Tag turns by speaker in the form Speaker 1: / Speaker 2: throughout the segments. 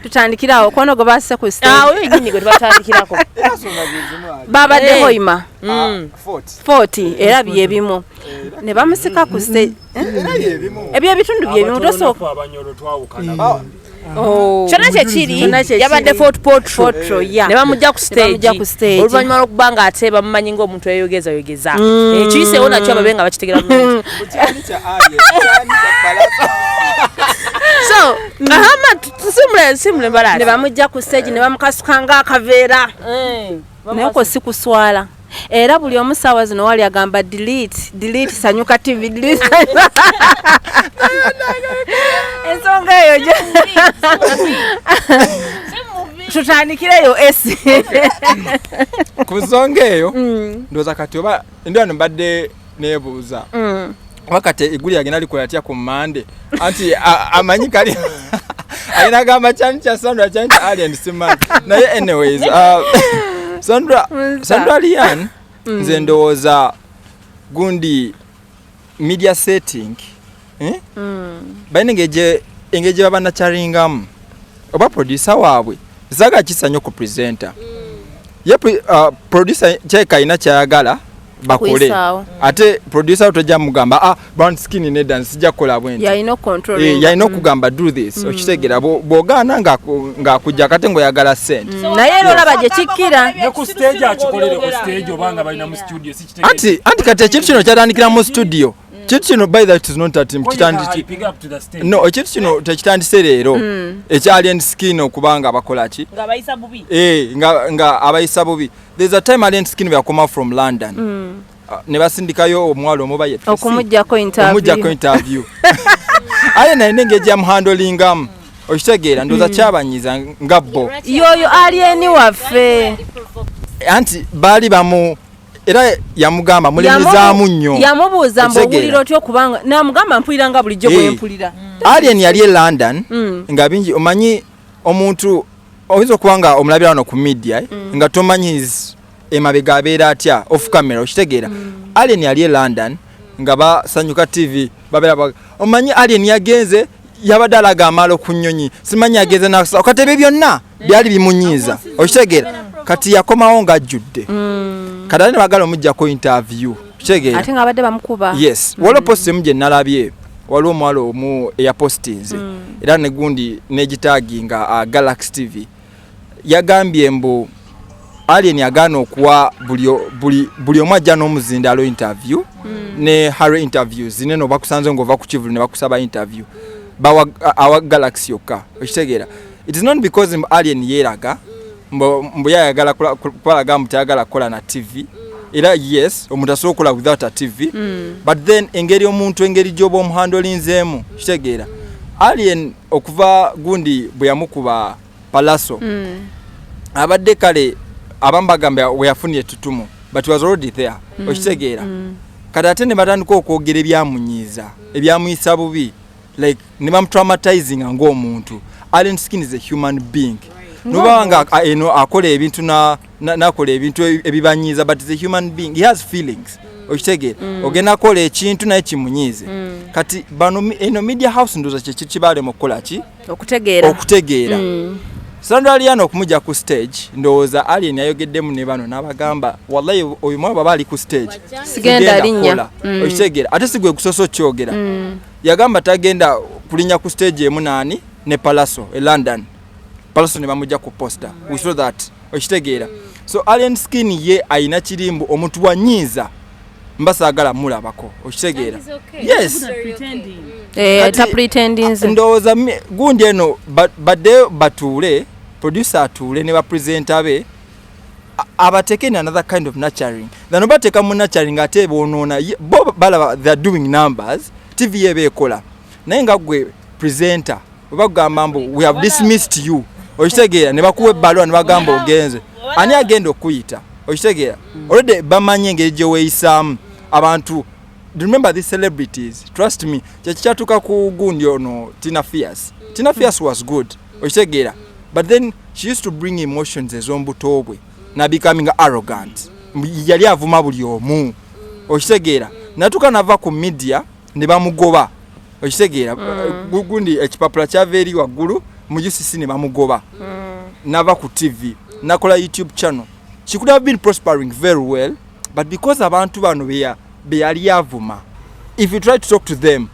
Speaker 1: tutandikirawo kono go basse ku stage
Speaker 2: oyo nyinyi go batandikirako
Speaker 1: babadde hoima 40 era byebimu ne bamusika ku stage ebyo ebitundu byebimu tosooka
Speaker 3: abanyolo twawukana
Speaker 2: kyonna kyekiri yabadde potro
Speaker 1: ya
Speaker 2: ne bamujja ku stage oluvannyuma lw'okubanga ate bamumanyi ng'omuntu eyogeza ekiyiseewo nakyo ababe nga bakitegera bulungi so simule mbalaasi
Speaker 1: ne bamujja ku stage ne bamukasuka ng'akaveera naye ko si kuswala era buli omusawa zino wali agamba delete sanyuka tv delete ensonga eyo tutandikireyo esi
Speaker 4: ku nsonga eyo ndoza kati oba ndio mbadde nebuuza wakati iguli agenda likola atya ku Monday anti amanyi kali ayina gamba cyane cya Sandra cyane alien simman naye anyways Sandra Lian nze ndowooza gundi media setting bayina engege babana charingamu oba producer waabwe zaga kisanyo ku presenter ye producer kyekaina kyayagala bakole ate producer utojja mugamba Brownskin ne dance sijja kola bwenti
Speaker 1: yayino control
Speaker 4: yayino kugamba do this okitegera bogana nga kujja kate ngo yagala sent
Speaker 1: naye lola baje kikira
Speaker 3: ne ku stage akikolere ku stage obanga balina mu studio sikitegera
Speaker 4: anti kate ekintu kino kyatandikira mu studio kintu kino by that is not a team no ekintu kino tekitandise leero ekyalien skin okubanga bakola ki
Speaker 2: nga bayisa bubi
Speaker 4: nga abayisa bubi there's a time alien skin we come from London ne basindikayo omwalo omubaye
Speaker 1: okumujjako
Speaker 4: interview aye naye engeri yamuhandlingam okitegeera ndoza kyabanyiza ngabbo
Speaker 1: yoyo alieni waffe
Speaker 4: anti baali bamu era yamugamba mulimizamu nnyo
Speaker 1: yamubuuza mbowulira otyo kubanga namugamba mpulira nga bulijjo bwempulira
Speaker 4: alien yali e London nga bingi omanyi omuntu oyinza okubanga omulabira wano ku media nga tomanyi emabega abeera atya off camera okitegeera alien yali e London nga basanyuka TV babera omanyi alien yagenze yabadde alaga amaalo ku nnyonyi simanyi agenze nakati ebyo byonna byali bimunyiiza okitegeera kati yakomawo ng'ajjudde kadali ne bagala omujjako interview okitegeera
Speaker 1: ate nga abadde bamukuba
Speaker 4: yes waliwo post emu gye nalabye waliwo omwala omu eyapostinze era ne gundi negitaginga Galaxy TV yagambye mbu alien yagaana okuwa buli omu ajja n'omuzindalo interview ne Harry interviews nene oba kusanze ng'ova ku kivulu ne bakusaba interview awa Galaxy yokka okitegeera it is not because alien yeeraga mbu yayagala kwalaga mutayagala kola na TV era yes omuntu asobola okukola without a TV but then engeri omuntu engeri gyoba omuhandolinzeemu kitegeera alien okuva gundi bwe yamukuba palaso abadde kale abamu bagamba we yafunye ettutumu but was already there okitegeera kati ate ne batandika okwogera ebyamunyiiza ebyamuyisa bubi like ne bamutraumatizing ng'omuntu alien skin is a human being nubanga akola ebintu nakola ebintu ebibanyiiza but is a human being he has feelings okitegeera ogenda akola ekintu naye kimunyiize kati bano eno media house ndoza kibale mu kola ki okutegeera Sandra Lian okumujja ku stage ndowooza alien yayogeddemu ne bano n'abagamba wallahi oyo mwana baba ali ku stage
Speaker 1: sigenda linnya
Speaker 4: okitegeera ate sigwe kusoso kyogera yagamba tagenda kulinya ku stage emu nani ne Palaso e London Palaso ne bamujja ku poster we saw that okitegeera so alien skin ye ayina kirimbu omuntu wanyiiza mbasagala mulabako okitegeera yes
Speaker 1: ta pretending
Speaker 4: ndowooza gundi eno badde batuule producer atuule ne bapresenter be abateke in another kind of nurturing than obateka mu nurturing ate bonoona bo balaba they are doing numbers TV yebekola naye nga gwe presenter bagamba mbu we have dismissed you okitegeera ne bakuwa ebbalo ne bagamba ogenze ani agenda okuyita okitegeera already bamanye engeri gye weeyisaamu abantu remember these celebrities trust me kyatuka ku gundi ono Tina Fierce was good okitegeera but then she used to bring emotions ez'ombuto bwe na becoming arrogant yali avuma buli omu okitegeera natuka nava ku media ne bamugoba okitegeera gundi ekipapula kyava eri waggulu mu UCC ne bamugoba nava ku TV nakola YouTube channel. She could have been prospering very well, but because abantu bano be yali avuma, if you try to talk to them,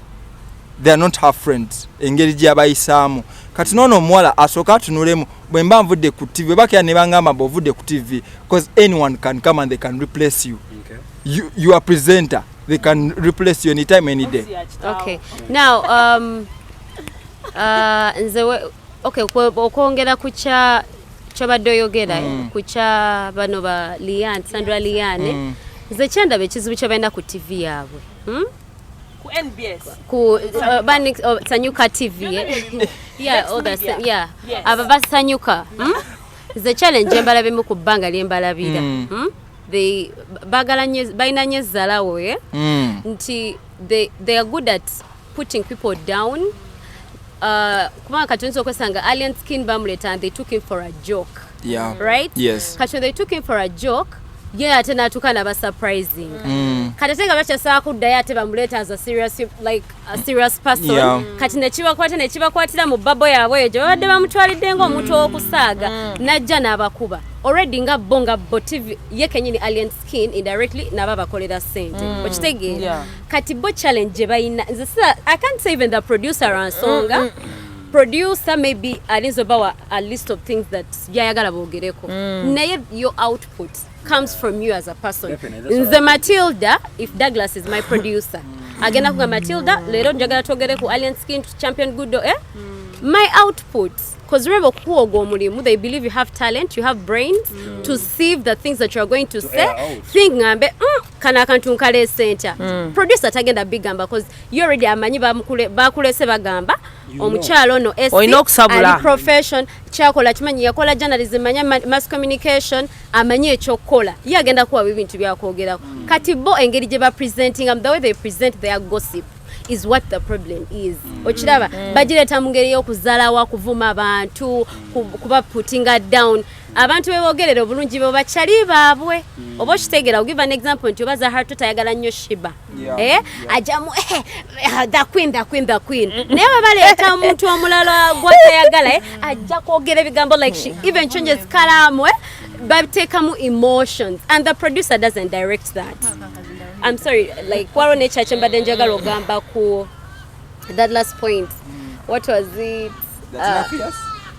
Speaker 4: they are not her friends. Engeri gye abayisaamu kati nono omuwala asooka atunulemu bwe mba nvudde ku TV bakya ne bangamba bw'ovudde ku TV because anyone can come and they can replace you. Okay. You are presenter. They can replace you anytime, any day.
Speaker 5: Okay. Now, okay, okwongera kucha chabadde yogera kucha bano ba Liane, Sandra Liane. Nze kyandaba ekizibu ky'abalina ku TV yaabwe.
Speaker 2: Ku NBS.
Speaker 5: Ku Sanyuka TV. Yeah, all that. Yeah. Aba basanyuka. The challenge embalabemu ku bbanga lyembalabira. They balina nnyo ezzalawo nti they are good at putting people down. Kubanga kati oyinza okwesanga alien skin bamuleta and they took him for a joke.
Speaker 4: Yeah.
Speaker 5: Right?
Speaker 4: Yes.
Speaker 5: Kati they took him for a joke. Yeah, ate natuka naba surprising. Kati tenga bakyasaba kuddayo ate bamuleta as a serious person.
Speaker 4: Yeah.
Speaker 5: Kati nekibakwatira mu babo yaabwe egyo babadde bamutwalidde ng'omuntu w'okusaaga najja n'abakuba. Already nga bo TV ye kenyini alien skin indirectly naba bakolera sente. Okitegeera. Kati bo challenge bayina. I can't say even the producer ansonga. Producer maybe alizobawa a list of things that yayagala bogereko. Naye your output comes from you as a person. Nze Matilda, if Douglas is my producer, agenda kuga Matilda, lero njagala togere ku alien skin champion good my output, because remember kuogo mulimu, they believe you have talent, you have brains to sieve the things that you are going to say. Think ngambe kana kantu nkale center. Producer tagenda big gamba because you already amanyi bakulese bagamba omukyalo no SC profession kyakola kimanyi yakola journalism manya mass communication amanyi ekyokola ye agenda kuwa ebintu byakwogerako kati bo engeri gye ba presenting the way they present their gossip is what the problem is. Ochiraba bagireta mu ngeri y'okuzalawa kuvuma abantu kuba putting down abantu bewogerera obulungi bo bakyali baabwe oba kitegera. I'll give an example nti obaza Harto tayagala nnyo Shiba ajamu the queen naye baleeta omuntu omulala gwatayagala ajja kwogera ebigambo like she even changes kalamu babiteekamu emotions and the producer doesn't direct that. I'm sorry, like waro nature chembade njagala ogamba ku that last point. What was it?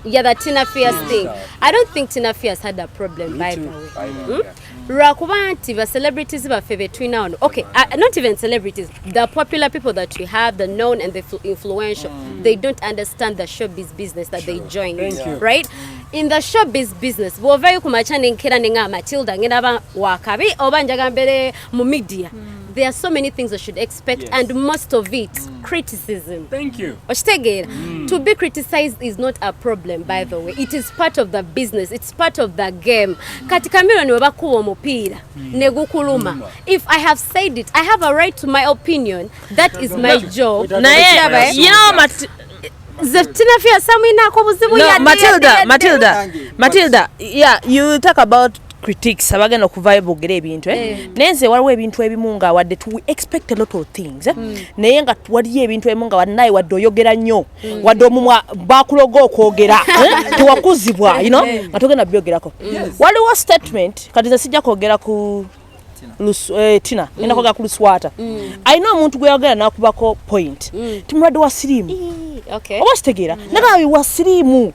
Speaker 5: Yeah, the Tina Fierce thing. I don't think Tina Fierce had a problem, by the way. Rakubanti, the celebrities between now and okay, not even celebrities, the popular people that we have, the known and the influential, they don't understand the showbiz business that they join, right? In the showbiz business, bovayo kumachane nkera nenga Matilda ngena wakabi oba njagambere mu media. There are so many things I should expect, and most of it, criticism.
Speaker 3: Thank you.
Speaker 5: To be criticized is not a problem, by the way. It is part of the business. It's part of the game. Katikamiro ni wabakuwa mupira. Negukuluma. If I have said it, I have a right to my opinion. That is my job.
Speaker 2: Matilda, yeah, you talk about critics abagenda okuvayo bogere ebintu nenze waliwo ebintu ebimu nga wadde to expect a lot of things naye nga waliyo ebintu ebimu nga wadde naye wadde oyogera nnyo wadde omumwa bakuloga okwogera tewakuzibwa nga togenda byogerako waliwo statement kati ze sijja kwogera ku Tina ngenda kwogera ku Luswata ayina omuntu gwe yogera nakubako point timulwadde wa siriimu oba kitegeera naga wa siriimu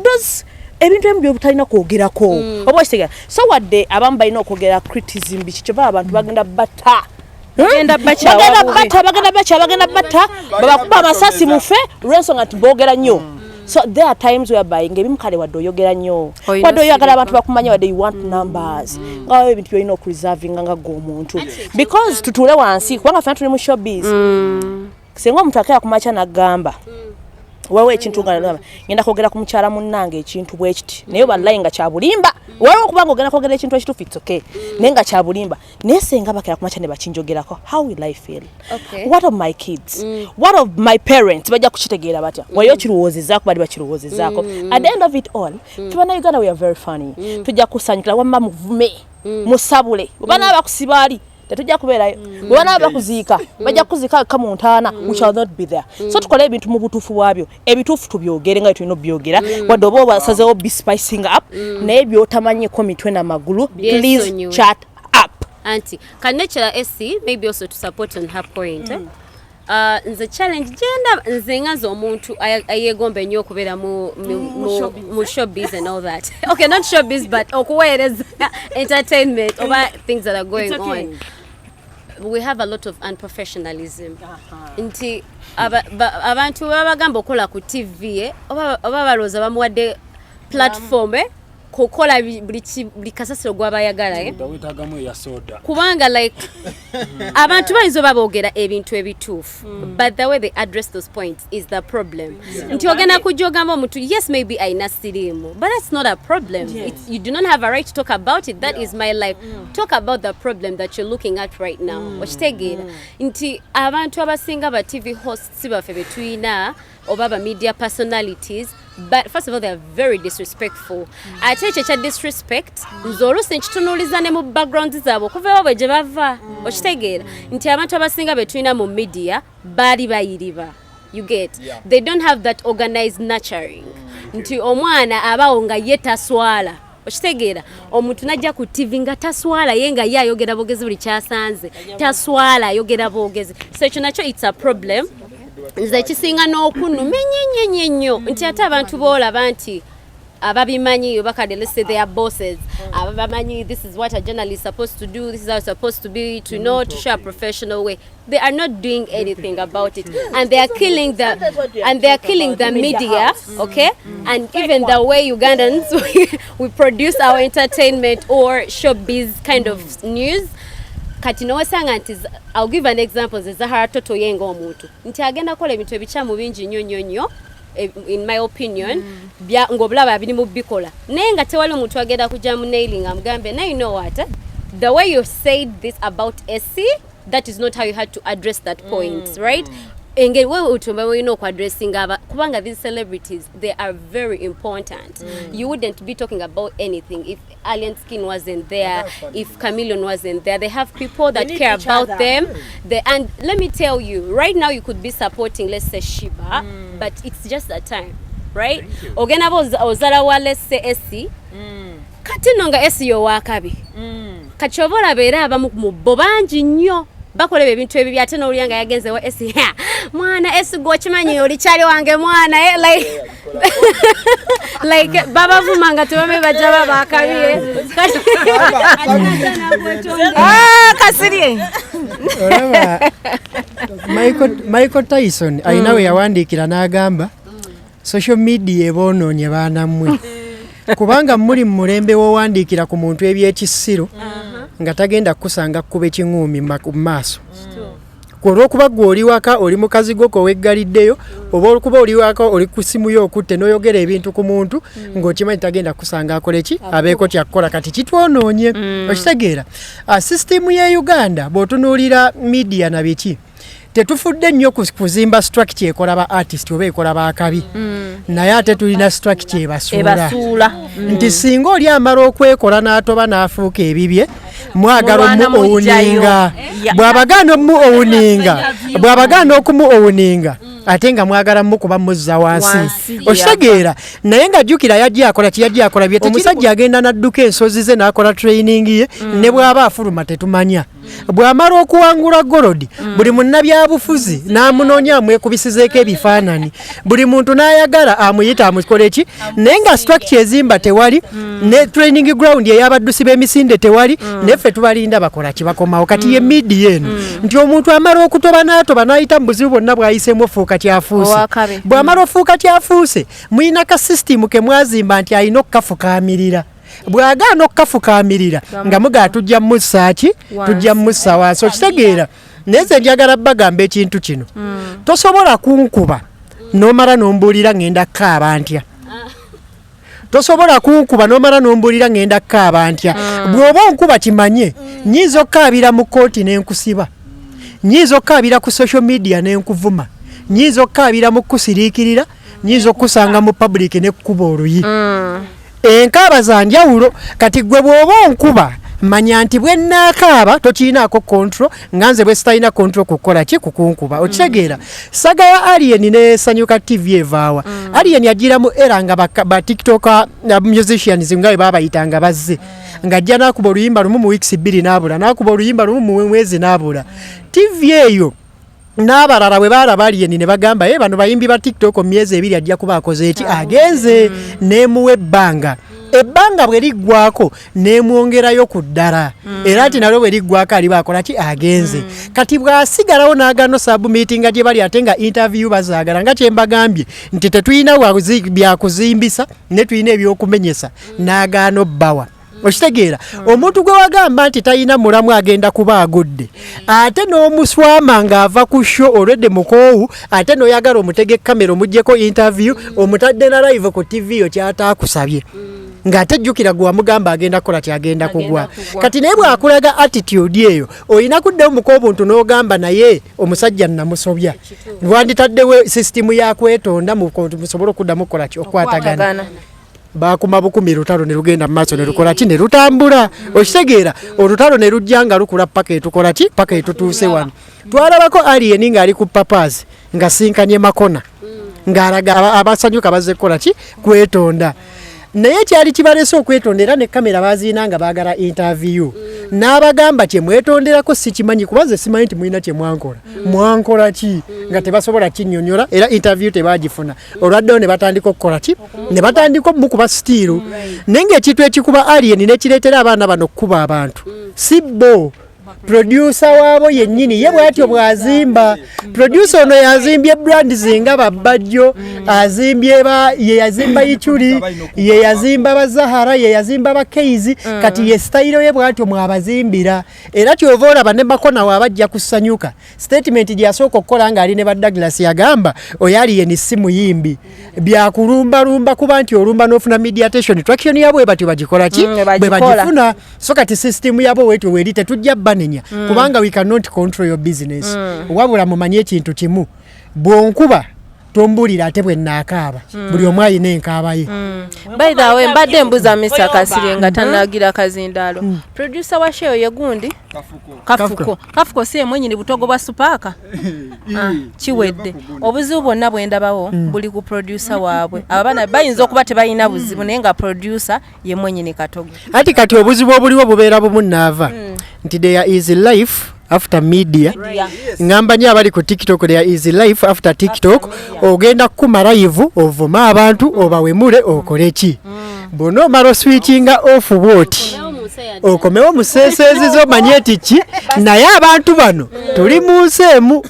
Speaker 2: those ebintu ebyo butalina kwogerako oba kitegera so wadde abamu balina okwogera criticism biki abantu bagenda batta bagenda batta babakuba amasasi mufe lwensonga nti boogera nnyo. So there are times whereby ngebimu kale wadde oyogera nnyo wadde oyagala abantu bakumanya wadde you want numbers ngawe ebintu byolina okureserving nga g'omuntu because tutuule wansi kubanga fena tuli mu showbiz singa omuntu akera kumacha nagamba wawe ekintu ngenda kwogera ku mukyala munnange ekintu bwe kiti naye ballayi nga kyabulimba wawe okubanga ogenda kwogera ekintu ekituufu it's okay naye nga kyabulimba naye senga bakera kumacha ne bakinjogerako how will I feel? What of my kids? What of my parents? Bajja kukitegeera batya wayo kiruwozezaako bali bakiruwozezaako at the end of it all tubana Uganda we are very funny tujja kusanyukira wamma muvume musabule obana abakusibaali tetujja kubeerayo bwana bakuziika bajja kuziika kamuntana we shall not be there so tukole ebintu mu butuufu bwabyo ebituufu tubyogere nga tulina byogera wadde oba obasazeewo be spicing up naye byotamanyeko mitwe na magulu please chat up
Speaker 5: anti kanechera SC maybe also to support on her point nze challenge genda nze ngazo omuntu ayegombe nnyo okubeera mu showbiz and all that okay not showbiz but okuweereza entertainment over things that are going on we have a lot of unprofessionalism nti abantu babagamba okola ku TV oba balooza bamuwadde platform kukola buli kasasiro gwabayagala kubanga like abantu bayinza baboogera ebintu ebituufu but the way they address those points is the problem nti ogenda kujogamba omuntu yes maybe ayina siriimu but that's not a problem you do not have a right to talk about it that is my life talk about the problem that you're looking at right now okitegeera nti abantu abasinga ba TV hosts baffe betuyina oba ba media personalities but first of all they are very disrespectful ate ekyo kya disrespect nze oluusi nkitunuuliza ne mu background zaabwe okuva ewabwe gye bava okitegeera nti abantu abasinga betulina mu media baali bayiriba you get they don't have that organized nurturing nti omwana abawo nga ye taswala okitegeera omuntu najja ku TV nga taswala ye nga ye ayogera bogezi buli kyasanze taswala ayogera bogezi so ekyo nakyo it's a problem nze kisinga n'okunuma ennyo nti ate abantu boolaba nti ababimanyi bakade let's say they are bosses ababimanyi this is what a journalist is supposed to do this is how it's supposed to be to know to show a professional way they are not doing anything about it and they are killing the media okay and even the way Ugandans we produce our entertainment or showbiz kind of news kati n'osanga nti I'll give an example Zahara Toto yenga omuntu nti agenda kola ebintu ebichamu bingi nnyo in my opinion bya ngobulaba bini mu bikola naye nga tewali omuntu agenda kujja mu nailing amugambe now you know what the way you said this about SC that is not how you had to address that point right engeri wewe utumba wino ku addressing kubanga these celebrities they are very important you wouldn't be talking about anything if Brownskin wasn't there if Chameleon wasn't there they have people that care about them and let me tell you right now you could be supporting let's say Shiba but it's just a time right ogena ozala wa let's say SC kati nonga SC yo wakabi kachobola beera abamu mu bobanji nnyo bakola ebintu ebibi ate n'oluyanga yagenze wa SC mwana SC gokimanyi oli kyali wange mwana like baba vumanga tubame bajja baba akabiye kasiri
Speaker 6: Michael Tyson ayinawe yawandiikira n'agamba social media eboonoonye baana mmwe kubanga muri mu mulembe w'owandiikira ku muntu ebyekisiro nga tagenda kusanga kuba ekiŋuumi mu maaso olw'okuba gwe oli waka oli mukazi gwo koweggaliddeyo oba olw'okuba oli waka oli ku ssimu yo okutte n'oyogera ebintu ku muntu ng'okimanyi tagenda kusanga akola ki abeeko kyakukola kati kitwonoonye okitegeera sisitimu ye Uganda bw'otunuulira media na biki tetufudde nnyo kuzimba structure ekola ba artist oba ekola ba akabi naye ate tulina structure ebasuula nti singa oli amala okwekola n'atoba n'afuuka ebibye mwagala omuowuninga bw'abagaana okumuowuninga ate nga mwagala mukuba muzza wansi okitegeera naye nga jjukira yajja akola kiyajja akola bye omusajja agenda n'adduka ensozi ze n'akola training ye ne bw'aba afuluma tetumanya bw'amala okuwangula golodi buli munnabyabufuzi n'amunoonya amwekubisizeeko ebifaanani buli muntu n'ayagala amuyita amukole ki naye nga structure ezimba tewali ne training ground ey'abaddusi b'emisinde tewali neffe tubalinda bakola kibakomawo kati ye media eno nti omuntu amala okutoba n'atoba n'ayita mu buzibu bwonna bw'ayiseemu ofuuka kyafuuse bw'amala ofuuka kyafuuse muyina ka system ke mwazimba nti alina okukafukaamirira bw'agaana okukafukaamirira nga mugaa tujja mussaaki tujja mussa wansi okitegeera naye nze njagala bagamba ekintu kino tosobola kunkuba n'omala n'ombuulira ngenda kukaaba ntya tosobola kunkuba n'omala n'ombuulira ngenda kukaaba ntya bw'oba onkuba kimanye nnyinza okukaabira mu kooti n'enkusiba nnyinza okukaabira ku social media n'enkuvuma nnyinza okukaabira mu kukusiriikirira nnyinza okukusanga mu public n'ekkuba oluyi enkaaba za njawulo kati gwe bw'oba onkuba manya nti bwe nnaakaaba tokiinaako control nganze bwe sitalina control kukola ki kukunkuba okitegeera saga ya Alien ne Sanyuka TV evaawa Alien yagiramu era nga ba tiktoker musicians nga babayitanga bazze ngajja nakuba oluyimba lumu mu weeks 2 n'abula nakuba oluyimba lumu mu mwezi n'abula TV eyo n'abalala bwe balaba Alien ne bagamba bano bayimbi ba tiktok mu myezi 2 ajja kuba akoze eki agenze nemuwa ebbanga bwe liggwako nemwongerayo ku ddala era ati nalwo bwe liggwako ali bakola ki agenze kati bwasigalawo n'agano submittinga gye bali ate nga interview bazaagala nga kyembagambye nti tetulina byakuzimbisa ne tulina ebyokumenyesa n'agaano bbawa okitegeera omuntu gwe wagamba nti talina mulamu agenda kuba agudde ate n'omuswama ng'ava ku show olwedde mukoowu ate n'oyagala omutege kamera omuggyeko interview omutadde na live ku TV yo kyataakusabye ng'ate jjukira gwe wamugamba agenda kukola kyagenda kugwa kati naye bw'akulaga attitude eyo olina kuddayo mukobuntu n'ogamba naye omusajja namusobya wanditaddewo sisitimu yakwetonda musobole okuddamu okukola ki okukwatagana bakuma bukumi lutalo ne lugenda mu maaso ne lukola ki ne lutambula okitegeera olutalo ne lujja nga lukula paka etukola ki paka etutuuse wano twalabako Alien ng'ali ku papazi nga sinkanye makona ng'alaga abasanyuka bazze kukola ki kwetonda naye kyali kibalese okwetondera ne kamera baziina nga baagala interview n'abagamba kye mwetonderako sikimanyi kubaze simanyi nti mulina kye mwankola ki nga tebasobola kinnyonnyola era interview tebagifuna olwaddewo ne batandika okukola ki ne batandika mukuba sitiiru naye ng'ekintu ekikuba Alien nekireetera abaana bano okukuba abantu si bo producer waabo yennyini ye bwatyo bwazimba producer ono yazimbye brand zinga babbajjo azimbye ye yazimba Ichuli ye yazimba bazahara ye yazimba bakeizi kati ye style ye bwatyo mwabazimbira era kyovoola bane makona wabajja kusanyuka statement gyasooka okukola nga ali ne ba Douglas yagamba oyali ye ni simu yimbi byakulumba kuba nti olumba n'ofuna media attention traction yabwe batyo bagikola ki bwe bagifuna so kati system yabo wetyo weri tetujja banenya kubanga we cannot control your business wabula mumanye ekintu kimu bwonkuba tombulira ate bwe naakaaba buli omu ayina enkaaba ye
Speaker 1: by the way mbadde mbuza Mr. Kasirye nga tanagira kazindaalo producer wa show ye gundi kafuko si mwenyini butogo bwa supaka kiwedde obuzibu bwonna bwendabawo buli ku producer waabwe abana bayinza okuba tebalina buzibu naye nga producer ye mwenyini katogo
Speaker 6: ati kati obuzibu obuliwo bubeera bumu naava nti there is life after media ngamba nyo abali ku TikTok there is life after TikTok ogenda kumala live ovuma abantu obawemule okole ki bono maro switchinga off what okomewo musesezizo manyeti ki naye abantu bano tuli mu nseemu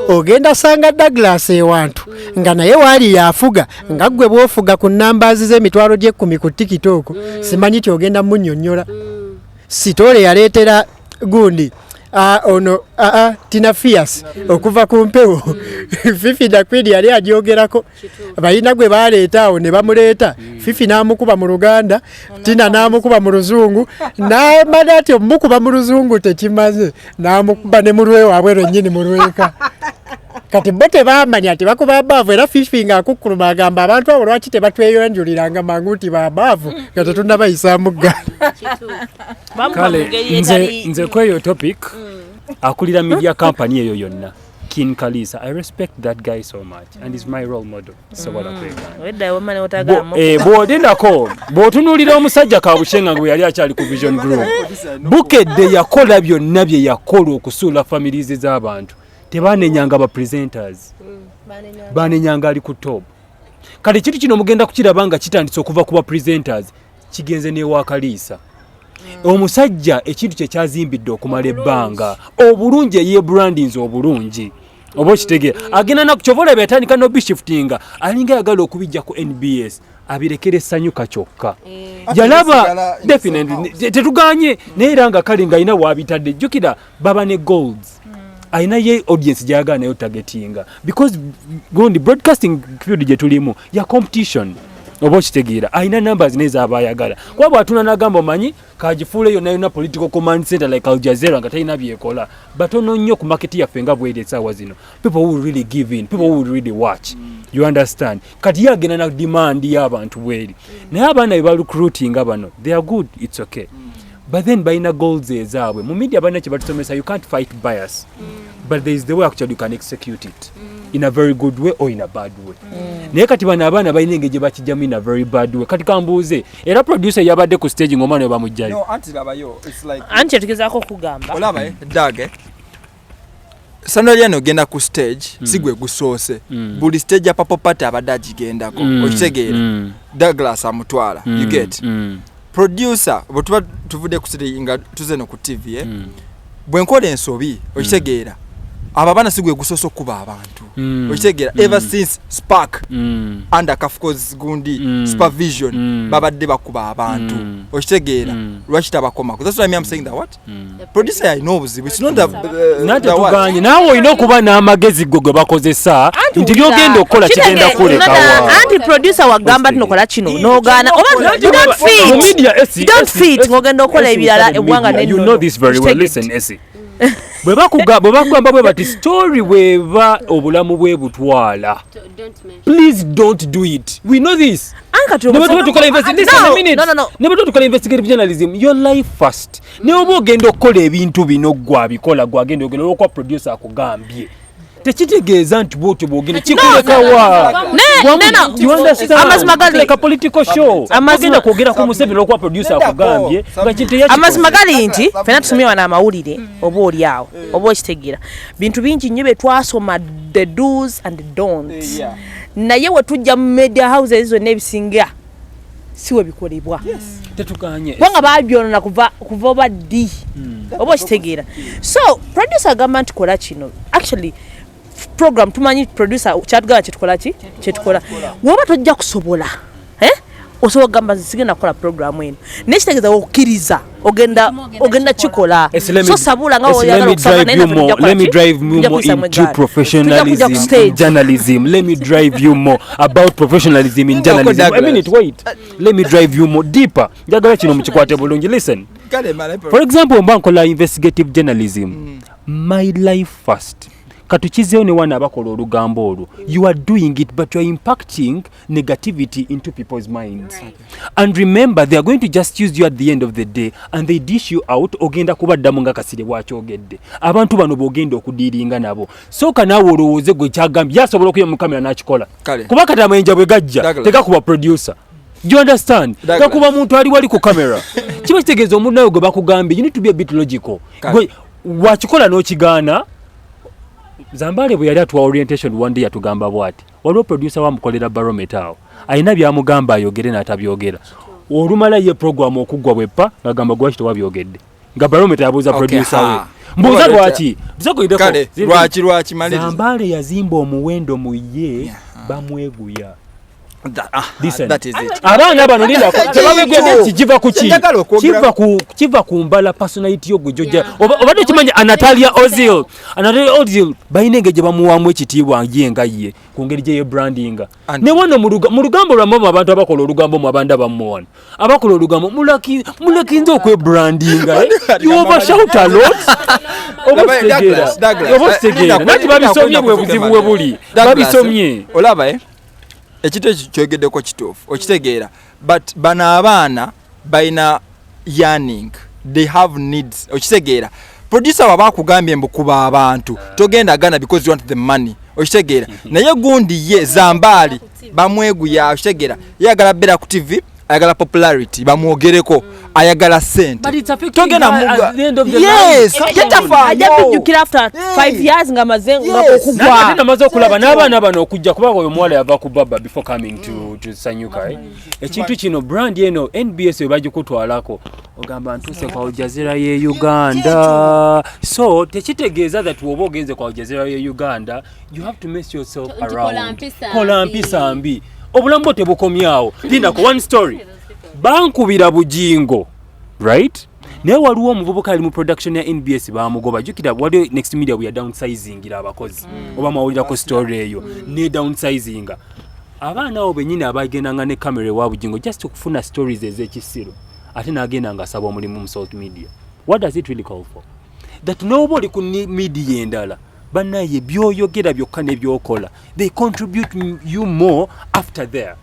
Speaker 6: ogenda sanga Douglas ewantu nga naye wali yafuga nga gwe bwofuga ku numbers z'emitwalo gye 10 ku TikTok simanyi ti ogenda munnyonnyola sitole yaleetera gundi ono Tina Fias okuva ku mpewo Fifi da Queen yali agyogerako bayina gwe baleetaawo ne bamuleeta Fifi n'amukuba mu Luganda Tina n'amukuba mu Luzungu n'amala ati omukuba mu Luzungu tekimaze n'amukuba ne mu lwe waabwe lwennyini mu lweka kati bo tebamanya tebakuba abaavu era Fifi ng'akukkuluma agamba abantu abo lwaki tebatweyonjuliranga mangu nti babaavu nga tetunnabayisaamu ggala
Speaker 3: kale nze kweyo topic akulira media company eyo yonna King Kalisa. I respect that guy so much and he's my role model. So what I pray. Bw'odendako bw'otunuulira omusajja Kabushenga ngwe yali akyali ku Vision Group. Bukedde yakola byonna bye yakola okusuula families z'abantu. Tebanenyanga ba presenters. Banenyanga ali ku top. Kale kitu kino mugenda kukiraba nga kitandise okuva ku ba presenters kigenze ne wa Kalisa. Omusajja ekintu kye kyazimbidde okumala ebbanga obulungi ye brandings obulungi obo kitege agenda na kuchovola byatandika no bishiftinga alinga yagala okubijja ku NBS abirekere Sanyuka kyokka jalaba definitely tetuganye neeranga kali nga ina wabitadde jukira baba ne golds aina ye audience jaga nayo targetinga because gondi broadcasting field je tulimu ya competition obo kitegira aina numbers neza abayagala kwa bwatuna nagamba manyi kajifule yo nayo political command center like Al Jazeera nga tayina byekola but ono nnyo ku market ya fenga bwede sawa zino people who really give in people who really watch you understand kati yagena na demand y'abantu bweli naye abana be recruiting abano they are good it's okay but then balina goals ezaabwe mu media balina kye batusomesa you can't fight bias but there is the way actually you can execute it in a very good way or in a bad way naye kati bano abaana balina engeri gye bakijjamu in a very bad way kati kambuuze era producer yabadde ku stage ng'omwana we bamugjayo
Speaker 4: no anti labayo it's like
Speaker 2: anti tugezaako okugamba
Speaker 4: olaba dage Sanoliano genda ku stage sigwe gusoose buli stage ya papo pata abadde agigendako okitegeera Douglas amutwala you get producer bwe tuvude ku stage nga tuze no ku TV bwe nkola ensobi okitegeera ababana sigwe gusoso kuba abantu okitegeera ever since Spark under Kafko's gundi supervision babadde bakuba abantu okitegeera lwakita bakoma that's why I'm saying that what producer I know buzibu it's not
Speaker 3: the tuganye nawe ino kuba na amagezi gogwe bakozesa nti byogenda okola kigenda kulekawa
Speaker 2: anti producer wagamba tunokola kino nogana oba don't fit ngogenda okola ebirala ebwanga
Speaker 3: you know this very well listen Essie bwe bakugamba bwe bati story bweba obulamu bwe butwala please don't do it we know this never to call investigative journalism your life first ne obo ogenda okukola ebintu bino gwa bikola gwagenda ogenda okwa producer akugambye tekitegeeza nti bwotyo bwogenda kikulekawa
Speaker 2: amazima gali
Speaker 3: like a political show amazima kwogera ku Museveni okwa producer akugambye nga kintu yakikola
Speaker 2: amazima gali nti fena tusomye wana amawulire oba oli awo oba okitegeera bintu bingi nnyo bye twasoma the do's and the don'ts naye we tujja mu media houses zonna ebisinga siwe bikolebwa
Speaker 3: tetukanye
Speaker 2: wanga babyonona kuva oba ddi oba okitegeera so producer agamba nti kola kino actually program tumanyi producer kyatugala kyetukola woba tojja kusobola osobola kugamba sigenda kukola program eno nekitegeeza okkiriza ogenda kikola so sabula nga oyagala okusaba
Speaker 3: let me drive you more into professionalism in journalism let me drive you more about professionalism in journalism I mean it wait let me drive you more deeper njagala kino mukikwate bulungi listen for example mba nkola investigative journalism my life first katukizeyo ne wana abakola olugambo olwo you are doing it but you are impacting negativity into people's minds and remember they are going to just use you at the end of the day and they dish you out ogenda kubaddamu nga kasire bwakyogedde abantu bano bogenda okudiiringa nabo soka naawe olowooze gwe kyagambye yasobola okuya mu kamera n'akikola kuba kati amayinja bwe gajja tegakuba producer do you understand gakuba muntu ali wali ku kamera kiba kitegeeza omuntu nawe gwe bakugambye you need to be a bit logical gwe wakikola n'okigaana Zambale bwe yali atuwa orientation one day yatugamba bwati waliwo producer wamukolera barometer awo alina byamugamba ayogere n'atabyogera olumala ye program okuggwa bwepa ngagamba gwaki tewabyogedde nga barometer yabuuza producer we mbuuza lwaki
Speaker 4: lwaki maliriza
Speaker 3: Zambale yazimba omuwendo mu ye bamweguya that is it abaana bano linda tebabegedde kiva ku mbala personality yo gujja obadde kimanya Natalia Ozil bayina engeri gye bamuwaamu ekitiibwa yenga ye ku ngeri gye brandinga ne wano mu lugambo lwamu abantu abakola olugambo mu abanda bamuwana abakola olugambo mulakinze okwebrandinga you overshout a lot obategera nati babisomye bwe buzibu bwe buli babisomye
Speaker 4: olaba ekintu ekyo kyogeddeko kituufu okitegeera but bano abaana balina yearning they have needs okitegeera producer waba akugambye mbu kuba abantu togenda gana because you want the money okitegeera naye gundi ye Zambali bamweguya okitegeera yagala bera ku TV ayagala popularity bamwogereko ayagala sente togenda muga yes
Speaker 2: ajabijukira after 5 years nga mazenga okugwa
Speaker 3: nati namaze okulaba n'abaana bano okujja kuba oyo mwala yava ku baba before coming to Sanyuka ekintu kino brand eno NBS we bagikutwalako ogamba ntuse kwa Al Jazeera ye Uganda so tekitegeeza that woba ogenze kwa Al Jazeera ye Uganda you have to mess yourself around kola mpisa mbi obulamu tebukomyawo linako one story bankubira bujingo right naye waliwo omuvubuka ali mu production ya NBS bamugoba jukira wali next media we are downsizing abakozi oba mawulirako story eyo ne downsizing abaana abo benyine abagendanga ne camera wa bujingo just okufuna stories ez'ekisiro ate nagenda nga asaba omulimu mu Salt Media what does it really call for that nobody ku media endala banaye byoyogera byokka ne byokola they contribute you more after there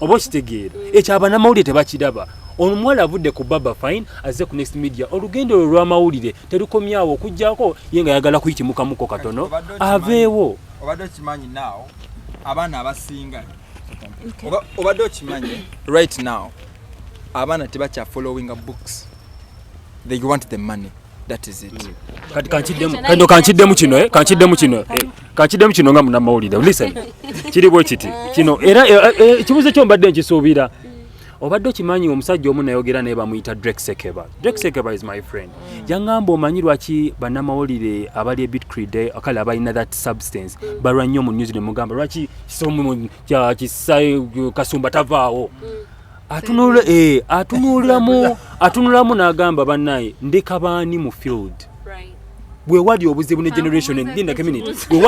Speaker 3: oba kitegeera ekyo abanamawulire tebakiraba omuwala avudde ku baba fine azze ku next media olugendo lw'amawulire terukomyawo okujjako ye nga yagala kuyitimukamuko katono aveewo
Speaker 4: obadde okimanyi now abaana abasinga obadde okimanyi right now abaana tebakya following books they want the money. That is it.
Speaker 3: Kati kanchiddemu kino nga munamawulire. Listen. Kiri bwe kiti. Kino era ekibuzo kyo mbadde nkisuubira. Obadde okimanyi omusajja omu nayogera naye bamuyita Drake Sekeba. Drake Sekeba is my friend. Yangamba omanyi lwaki banamawulire abali ebit crede akala abalina that substance balwa nnyo mu New Zealand mugamba lwaki kisomu kya kisai kasumba tavaawo. Atunulamu n'agamba bannaye ndeka baani mu field. Bwe wali obuzibu ne generation endinda community. Bwe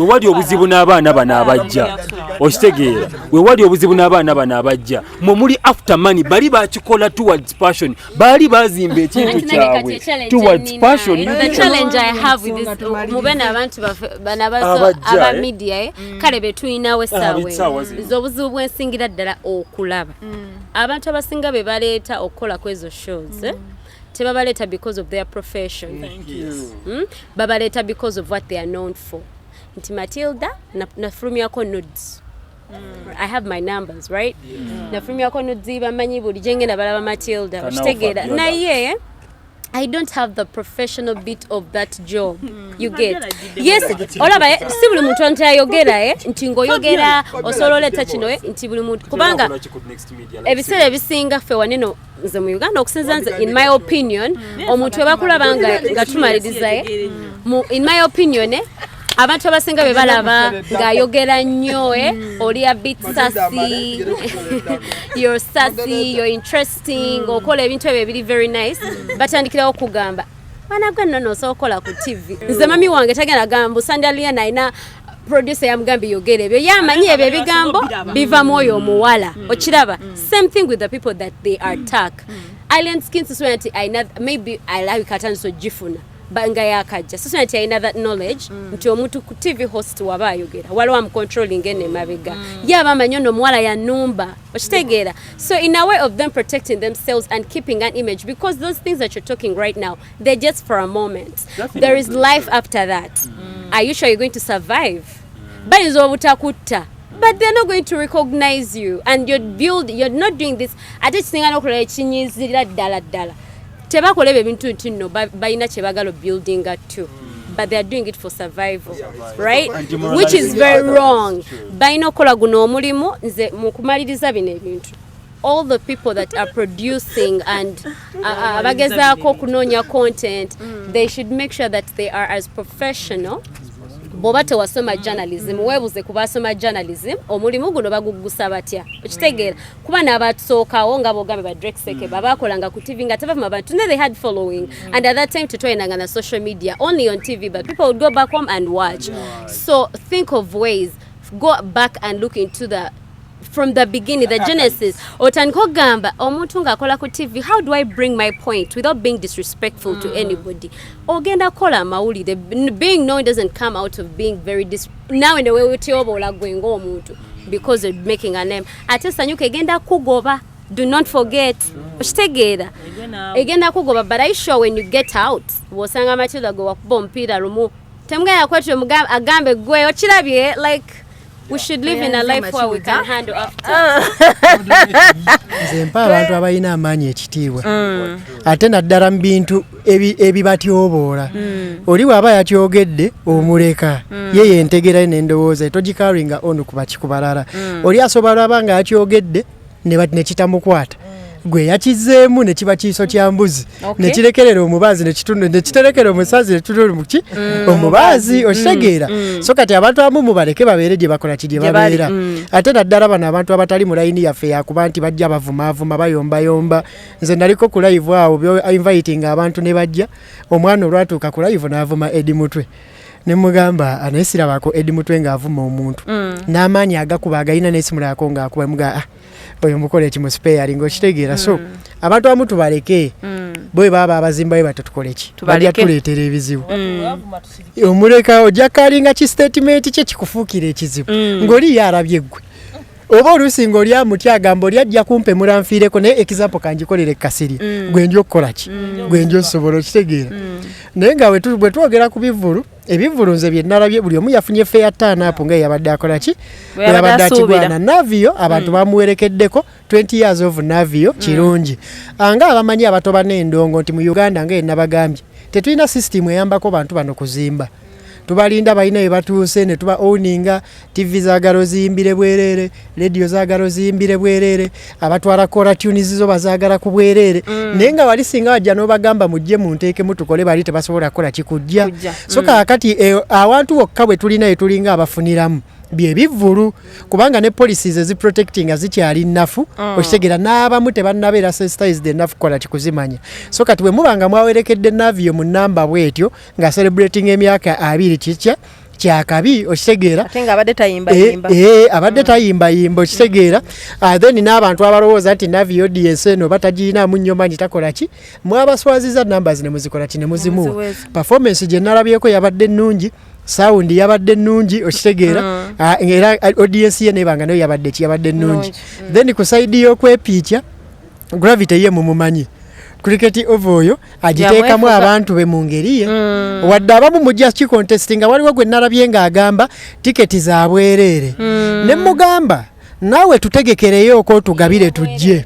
Speaker 3: wali obuzibu n'abaana bano abajja. Okitegeera. Bwe wali obuzibu n'abaana bano abajja. Mwe muli after money bali bakikola towards passion. Bali bazimba ekintu kyabwe towards passion.
Speaker 5: The challenge I have with this mubena abantu banabaso aba media kale betwinawe sawe. Zobuzibu bwensingira ddala okulaba. Abantu abasinga be baleeta okukola kwezo shows. Tebabaleta because of their profession.
Speaker 3: Thank you.
Speaker 5: Babaleta because of what they are known for. Nti Matilda nafulumyako nudes. I have my numbers, right? Nafulumyako nudes bamanyi buli jenge na balaba Matilda. Kitegeera naye I don't have the professional bit of that job. You get? Yes, olaba si buli muntu antayogera nti ngoyogera osololeta kino nti buli muntu kubanga ebiseera ebisinga ffe waneno nze mu Uganda okusinza nze in my opinion omuntu webakulaba nga tumaliriza in my opinion abantu abasinga be balaba ng'ayogera nnyo oli a bit sassy you're sassy you're interesting okola ebintu ebyo ebiri very nice batandikirawo okugamba banagwa nno n'osookola ku TV nze mami wange tagenda gamba Sandalia naina producer yamugamba yogera ebyo yamanyi ebyo ebigambo biva mwoyo omuwala okiraba same thing with the people that they attack Alien Skin Society maybe alawi katanso gifuna banga yakajja so nti ayina that knowledge nti omuntu ku TV host waba ayogera waliwo am controlling ene mabega yaba amanyi ono muwala ya numba okitegeera so in a way of them protecting themselves and keeping an image because those things that you're talking right now they're just for a moment. Definitely. There is life after that. Are you sure you're going to survive? Bayinza obutakutta but they're not going to recognize you and you're not doing this ate kisinga n'okola ekinyizirira ddala tebakola ebintu nti nno bayina kyebagala building too but they are doing it for survival, right? Which is very wrong. Bayina okola guno omulimu nze mu kumaliriza bino ebintu all the people that are producing and abagezaako okunoonya content they should make sure that they are as professional. Boba tewasoma journalism webuze kubasoma journalism omulimu guno bagugusa batya okitegeera kuba n'abatusookawo nga bogambe ba Drake Sekeba bakolanga ku TV nga tebavuma abantu they had following and at that time tutwainanga na social media only on TV but people would go back home and watch. So think of ways, go back and look into from the beginning, the genesis. Otaniko gamba omuntu ngakola ku TV, how do I bring my point without being disrespectful to anybody? Ogenda kola mawulire, being known doesn't come out of being very now in the way utioba olagwengo omuntu because you're making a name. Ate sanyuka egenda kugoba, do not forget. Okitegeera egenda kugoba, but I sure when you get out wosanga Matilda go wakuba omupiira lumu temugenda kwatyo agambe gwe okirabye like we should live in a life where we can handle after.
Speaker 6: Nze mpa abantu abalina amaanyi ekitiibwa ate naddala mu bintu ebibatyoboola oli bw'aba yakyogedde omuleka ye yentegera n'endowooza togikaringa ono kubalala oli asobola aba nga yakyogedde ne kitamukwata gwe yakizeemu ne kiba kiiso kya mbuzi ne kirekerera omubaazi ne kiterekera omusazi ne tutuli muki omubaazi okitegeera so kati abantu abamu mubaleke babeere gye bakola kiri babeera ate naddala bano abantu abatali mu layini yaffe yakuba nti bajja bavumaavuma bayombayomba nze naliko ku live awo inviting abantu ne bajja omwana olwatuuka ku live n'avuma Edi Mutwe ne mugamba anaisirabako Edi Mutwe ng'avuma omuntu n'amaanyi agakuba agayina n'esimulako ng'akuba muga oyo mukole ekimusparing okitegeera so abantu abamu tubaleke bwe baba abazimba bwe batutukole ki bajja tuleetera ebizibu omuleka ojja kalinga ki statement kye kikufuukira ekizibu ng'oli yarabye ggwe oba olusinga oli amuti agamba oli ajja kumpe mulanfiireko naye example kangikolere kasiri gwe njo okukola ki gwe njo osobola okitegeera naye nga bwe twogera ku bivulu ebivulu nze bye nalabye buli omu yafunye feya taanapo nga yabadde akola ki yabadde akigwana navio abantu bamuwerekeddeko 20 years of navio kirungi nga abamanyi abatoba n'endongo nti mu Uganda nga yenabagambye tetulina system eyambako bantu bano kuzimba tubalinda balina bye batuuse ne tuba owninga TV zaagala ziyimbire bwerere radio zaagala ziyimbire bwerere abatwala kora tunes zo bazaagala ku bwerere naye nga wali singa wajja n'obagamba mujje munteeke mutukole bali tebasobola kukola kikujja so kaakati awantu wokka bwe tulina etulinga abafuniramu bye bivulu kubanga ne policies eziprotecting zikyali nnafu okitegera n'abamu tebannabeera sensitized enough kukola kikuzimanya so kati bwe mubanga mwawerekedde navio mu nnamba bwetyo nga celebrating emyaka 2 kikya kyakabi okitegeera abadde tayimbayimba okitegeera then n'abantu abalowooza nti navio DS eno batagiinaamu nnyo manyi takola ki mwabaswaziza numbers ne muzikola ki ne muzimuwa performance gye nalabyeko yabadde nnungi sound yabadde nnungi okitegeera era audience ye nebanga nayo yabadde nnungi then ku side y'okwepiikya gravity ye mumumanyi cricket ovoyo agiteekamu abantu be mu ngeri ye wadde abamu mujja kikontesting nga waliwo gwe nalabye ng'agamba tiketi za bwereere ne mugamba naawe tutegekereyo oko tugabire tujje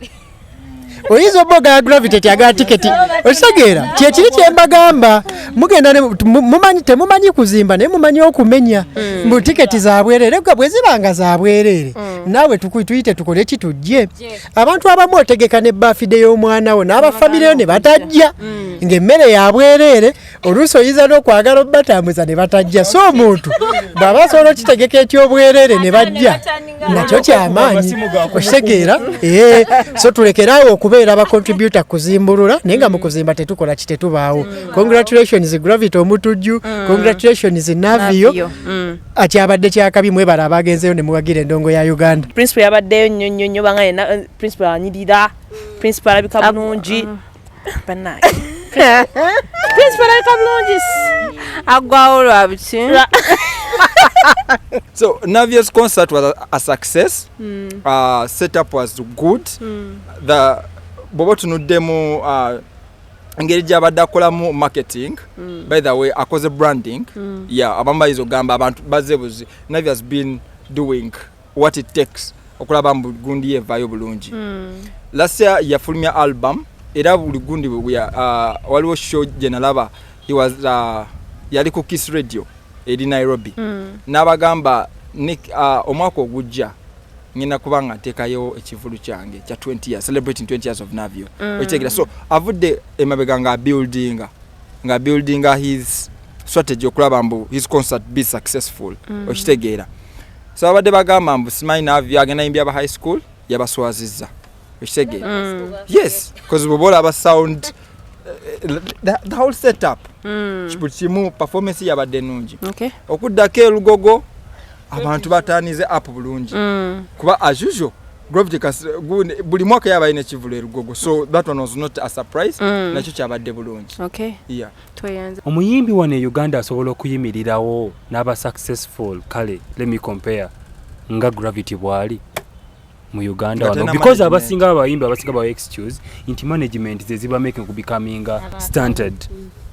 Speaker 6: oyinza oboga gravity tyagala tiketi okitegeera kyekiri kyembagamba mugenda mumanyi temumanyi kuzimba naye mumanyi okumenya mu tiketi za bwereere gwa bwe zibanga za bwereere naawe tuyite tukole ki tujje abantu abamu otegeka ne birthday y'omwana wo n'abafamire ne batajja ng'emmere ya bwereere oluusi oyinza n'okwagala obbatambuza ne batajja so omuntu bw'aba asobola okitegeka eky'obwereere ne bajja nakyo kyamaanyi okitegeera so tulekeraawo okubeera abacontributor kuzimbulula naye nga mu kuzimba tetukola kitetubaawo congratulations gravity omutujju congratulations navio akyabadde kyakabi mwebala abagenzeyo ne muwagira endongo ya Uganda
Speaker 2: principal yabaddeyo nnyo banga yena principal anyirira principal alabika bulungi banaye principal alabika bulungi
Speaker 1: agwawo lwabiki
Speaker 4: So Navio's concert was a success. Setup was good. The bobo tunuddemu engeri gy'abadde akolamu marketing. By the way, akoze branding. Yeah, abambayizo gamba abantu bazebuzi. Navio has been doing what it takes okulaba mbu gundi yevayo bulungi. Last year yafulumya album era buli gundi waliwo show gye nalaba he was yali ku Kiss Radio eri Nairobi n'abagamba omwaka ogujja ngina kubanga nteekayo ekivulu kyange kya 20 years celebrating 20 years of Navio okitegera so avudde emabega nga building his strategy okulaba mbu his concert be successful okitegeera so abadde bagamba mbu simanyi Navio agenda yimbya aba high school yabaswazizza okitegeera yes because bobola aba sound the whole setup kimu performance yabadde nungi okuddako elugogo abantu batanize up bulungi kuba as usual gravity buli mwaka yaba ine kivulu elugogo so that one was not a surprise nakyo kyabadde bulungi yeah
Speaker 3: omuyimbi wano e Uganda asobola okuyimirirawo n'aba successful kale let me compare nga gravity bwali mu Uganda wano because abasinga ba excuse inti management zeziba making ku becoming stunted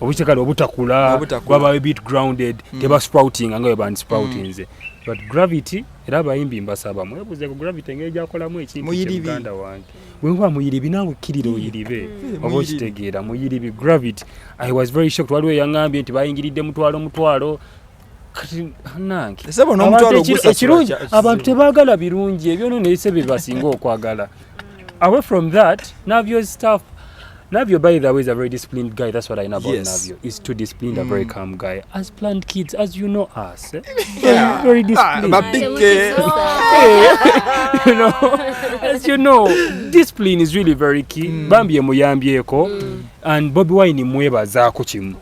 Speaker 3: obuchekala obutakula baba a bit grounded teba sprouting nga band sprouting but gravity era abayimbi mbasaba mwebuze ku gravity ngeja akolamu ekintu mu Uganda wange wewa muyiribi nawe kiriro oyiribe obokitegeera muyiribi gravity I was very shocked waliwo yangambye nti bayingiridde mutwalo nange ekirungi abantu tebaagala birungi ebyo no neyise bebasinga okwagala away from that Navio's stuff Navio by the way is a very disciplined guy that's what I know about Navio is too disciplined a very calm guy as planned kids as you know us very disciplined you know as you know discipline is really very key bambye muyambyeko and Bobby Wine mwebazaako kimu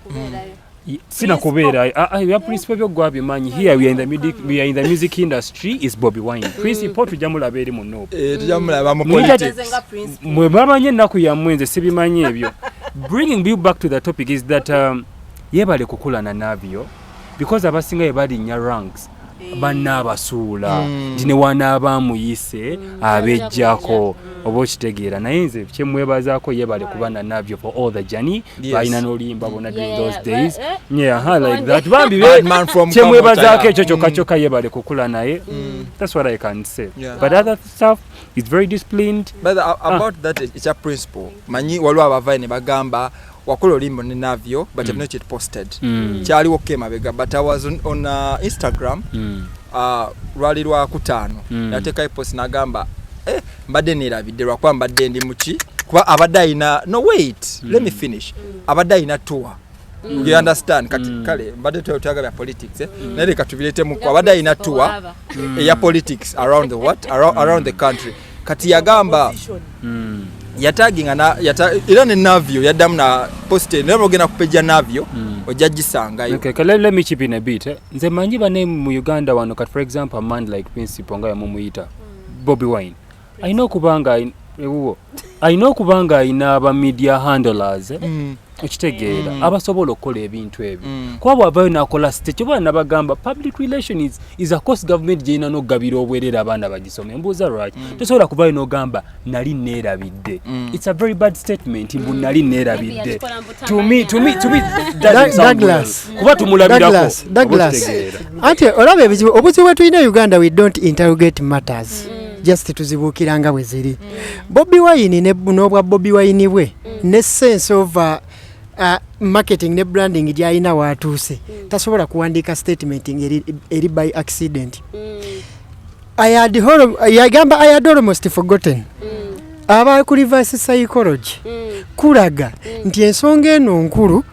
Speaker 3: sina kubeera ya principal byo gwabye manyi here we are in the music industry is Bobby Wine principal tujamula beri muno
Speaker 4: tujamula mu politics
Speaker 3: mwe babanye naku ya mwenze sibimanyi ebyo bringing you back to the topic is that yebale kukula na Navio because abasinga yebali nya ranks bannabasuula nti ne wanaabamuyise abejjako oba okitegeera naye nze kyemwebazaako yebale kuba na nabyo for all the journey balina n'oluyimba bona during those days like that bambi kyemwebazaako ekyo kyokka yebale kukula naye that's what I can say but other stuff is very disciplined
Speaker 4: but about that it's a principle manyi waliwo abavayo ne bagamba wakola olimbo ne navyo but have not yet posted kyaliwo kemabega but I was on Instagram lwali lwa kutaano yateekayo post nagamba mbadde neerabidde lwakuba mbadde ndi muki kuba abadde ayina no wait let me finish abadde ayina tour you understand kati kale mbadde tuyagala politics naye leka tubireetemu abadde ayina tour eya politics around the around the country kati yagamba yataginga era ne navyo yaddamu na poste naye ogenda kupeja navyo ojja gisangayo.
Speaker 3: Okay, let me chip in a bit. Nze manyi bane mu Uganda wano kat for example a man like Principal nga yamumuyita Bobby Wine. I know kubanga ina aba media handlers okitegeera abasobola okukola ebintu ebyo kuba bwavayo nakola stage oba nabagamba public relation is a cost government gyina n'okugabira obwerere abaana bagisome mbuuza lwaki tosobola kuvayo n'ogamba nali neerabidde it's a very bad statement mbu nali neerabidde to me
Speaker 6: Douglas
Speaker 3: kuba tumulabirako
Speaker 6: ate olaba ebizibu obuzibu bwe tulina Uganda we don't interrogate matters just tuzibuukiranga bwe ziri Bobby Wine n'obwa Bobby Wine bwe ne sense of marketing ne branding gyalina waatuuse tasobola kuwandiika statement eri by accident I had almost forgotten aba ku reverse psychology kulaga nti ensonga eno nkulu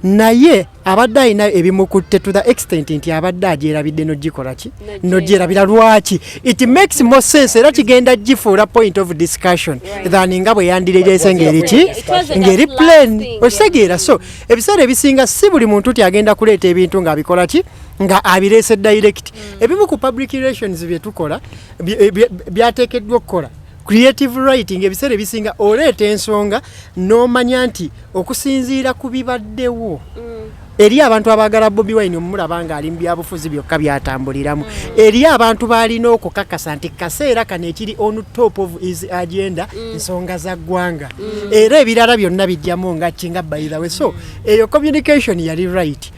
Speaker 6: naye abadde ayina ebimukutte to the extent nti abadde agyerabidde nogikola ki nogyerabira lwaki it makes more sense era kigenda gifuula point of discussion than nga bwe yandireese ngeri plan okitegeera so ebiseera ebisinga si buli muntu ti agenda kuleeta ebintu ng'abikola ki nga abireese direct ebimu ku public relations bye tukola byateekeddwa okukola creative writing ebiseera ebisinga oleeta ensonga n'omanya nti okusinziira ku bibaddewo eri abantu abaagala Bobby Wine omulaba nga ali mu byabufuzi byokka byatambuliramu eri abantu balina okukakasa nti kaseera kano ekiri on top of his agenda ensonga za ggwanga era ebirala byonna bijjamu nga kinga by the way so eyo communication yali right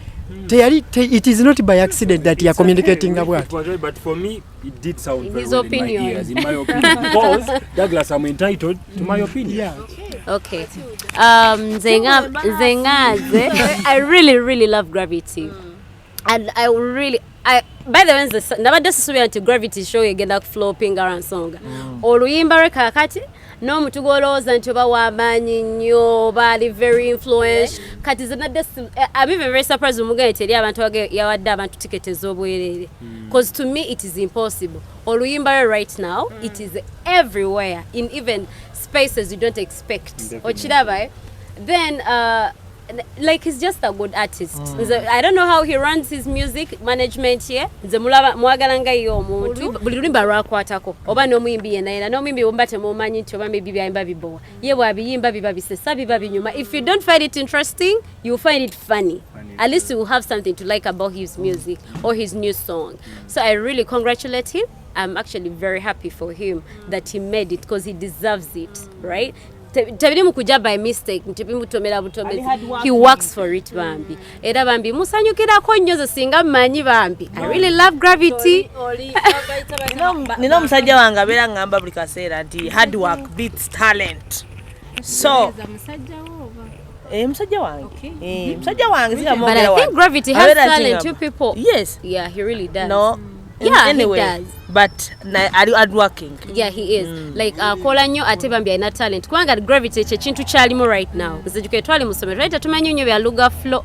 Speaker 6: it is not by accident that you are communicating about.
Speaker 3: But for me, it did sound
Speaker 5: in
Speaker 3: very
Speaker 5: his
Speaker 3: well
Speaker 5: opinion.
Speaker 3: in my ears. In my opinion, because Douglas, I'm entitled to my opinion.
Speaker 6: Yeah.
Speaker 5: Okay. Zengaze, I really love Gravity, and I by the way, nabadde sisuubira nti Gravity show egenda flopping around songa oluyimba lwe kakati n'omutu gw'olowooza nti oba w'amaanyi nnyo baali very influential kati zenadde I'm even very surprised omugane teri abantu yawadde abantu tiketi ez'obwereere because to me it is impossible oluyimba lwe right now it is everywhere in even spaces you don't expect okiraba then like he's just a good artist. I don't know how he runs his music management here. Nze mwagala nga yo omuntu buli lulimba lwakwatako oba n'omuyimbi yenna n'omuyimbi womba temumanyi nti oba maybe byayimba bibowa ye bwabiyimba biba bisesa biba binyuma if you don't find it interesting you find it funny at least you will have something to like about his music or his new song so I really congratulate him. I'm actually very happy for him that he made it because he deserves it, right? Tabirimu kuja by mistake ntibimutomera butomezi he works for it bambi era bambi musanyukirako nnyo ze singa mmanyi bambi I really love Gravity
Speaker 2: nino musajja wange abeera ngamba buli kaseera nti hard work beats talent so musajja wange musajja wange
Speaker 5: but I think Gravity has talent to people
Speaker 2: yes
Speaker 5: yeah he really does
Speaker 2: no
Speaker 5: yeah
Speaker 2: anyway,
Speaker 5: he does
Speaker 2: but hard working
Speaker 5: yeah he is like kola nnyo ate bambi alina talent kubanga Gravity ekyo ekintu kyalimu right now nzejuke twali musomero right tumanyi nnyo bya luga flow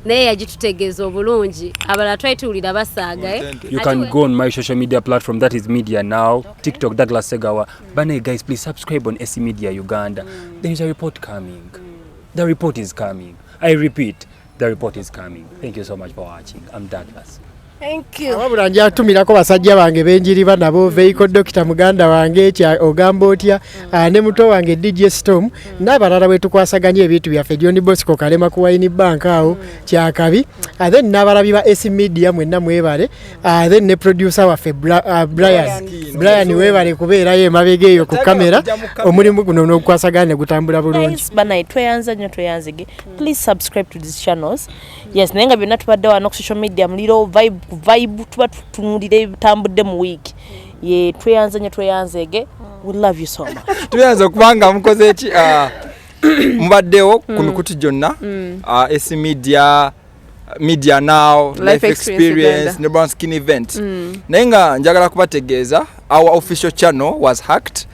Speaker 5: naye yagitutegeeza obulungi abalala twali tuwulira basaaga
Speaker 3: you can go on my social media platform that is Media Now TikTok Douglas Segawa bane guys please subscribe on SC Media Uganda there is a report coming the report is coming I repeat the report is coming thank you so much for watching I'm Douglas
Speaker 1: Thank you.
Speaker 6: Wabula njatumirako basajja bange benjiriba nabo vehicle doctor muganda wange kya ogamba otya ne muto wange DJ Storm n'abalala bwe tukwasaganya ebintu byaffe John Bosco Kalema ku Wine Bank awo kyakabi then n'abalabi ba S Media mwenna mwebale then ne producer waffe Brian webale kubeera ye mabege eyo ku kamera omulimu guno n'okwasaganya gutambula bulungi.
Speaker 2: Bana tweyanza nnyo tweyanzige. Please subscribe to these channels. Yes, nenga byonna tubadde wano ku social media muliro vibe tuba tunulire tambudde mu week. Ye tweyanza nnyo tweyanzege. We love you so much.
Speaker 4: Tuyanza kubanga mukoze eki mbaddewo ku mikutu gyonna S Media Now, Life Experience, ne Brownskin event. Naye nga njagala kubategeeza our official channel was hacked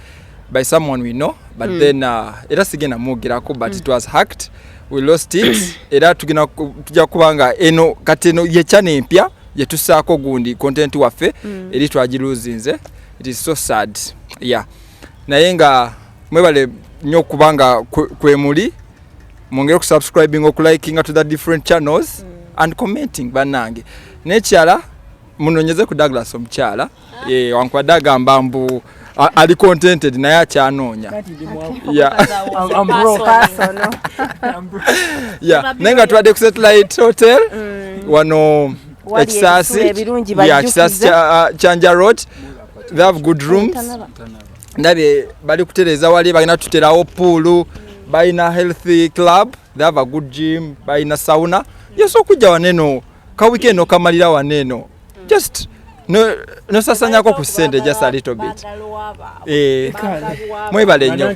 Speaker 4: by someone we know, but then era sigenda mwogirako but it was hacked. We lost it. Era tujja kubanga eno kati eno ye channel empya yetusaako gundi content waffe eri twagiluzinze. It is so sad. Yeah. Naye nga mwebale nnyo kubanga kwemuli mwongere ku subscribing oku liking to the different channels and commenting banange. Nekyala munonyeze ku Douglas omukyala wankwadaga mbambu ali contented naye akyanoonya.
Speaker 1: I'm broke personal.
Speaker 4: Yeah, nenga twadde ku Satellite Hotel wano Ekisasi Chanja Road. They have good rooms. Ndabe bali kutereza wali bagina tuterawo pool, bayina healthy club, they have a good gym, bayina sauna. Yes, okujja waneno ka weekend okamalira waneno. Just no sasanyako ku sente just a little bit. Mwebale nnyo.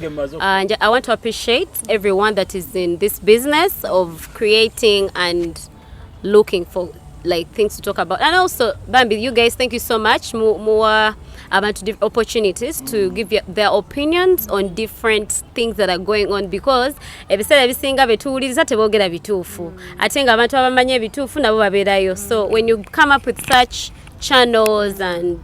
Speaker 5: I want to appreciate everyone that is in this business of creating and looking for like things to talk about. And also, Bambi, you guys, thank you so much. More about opportunities to give their opinions on different things that are going on, because ebiseera ebisinga betuwuliriza tebogera bituufu ate nga abantu abamanya ebituufu nabo babeerayo. So when you come up with such channels and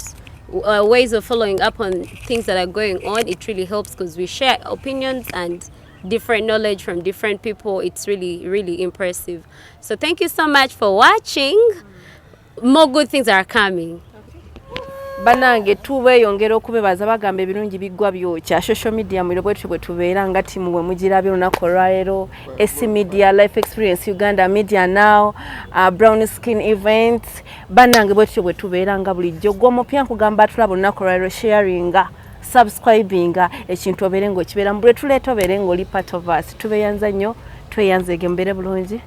Speaker 5: ways of following up on things that are going on, it really helps because we share opinions and different knowledge from different people. It's really, really impressive. So thank you so much for watching. More good things are coming.
Speaker 1: Banange tubeeyongera okubebaza bagamba ebirungi biggwa byokya social media mwiro bwe tubeera nga timu bwe mugirabye olunaku olwaleero S Media, Life Experience Uganda, Media Now, Brownskin event. Banange bwe tubeera nga bulijjo gwo mupya nkugamba tulaba olunaku olwaleero sharinga subscribinga ekintu obeere ng'okibeera mu bwe tuleeta obeere ng'oli part of us. Tubeeyanza nnyo tweyanzege mbeere bulungi.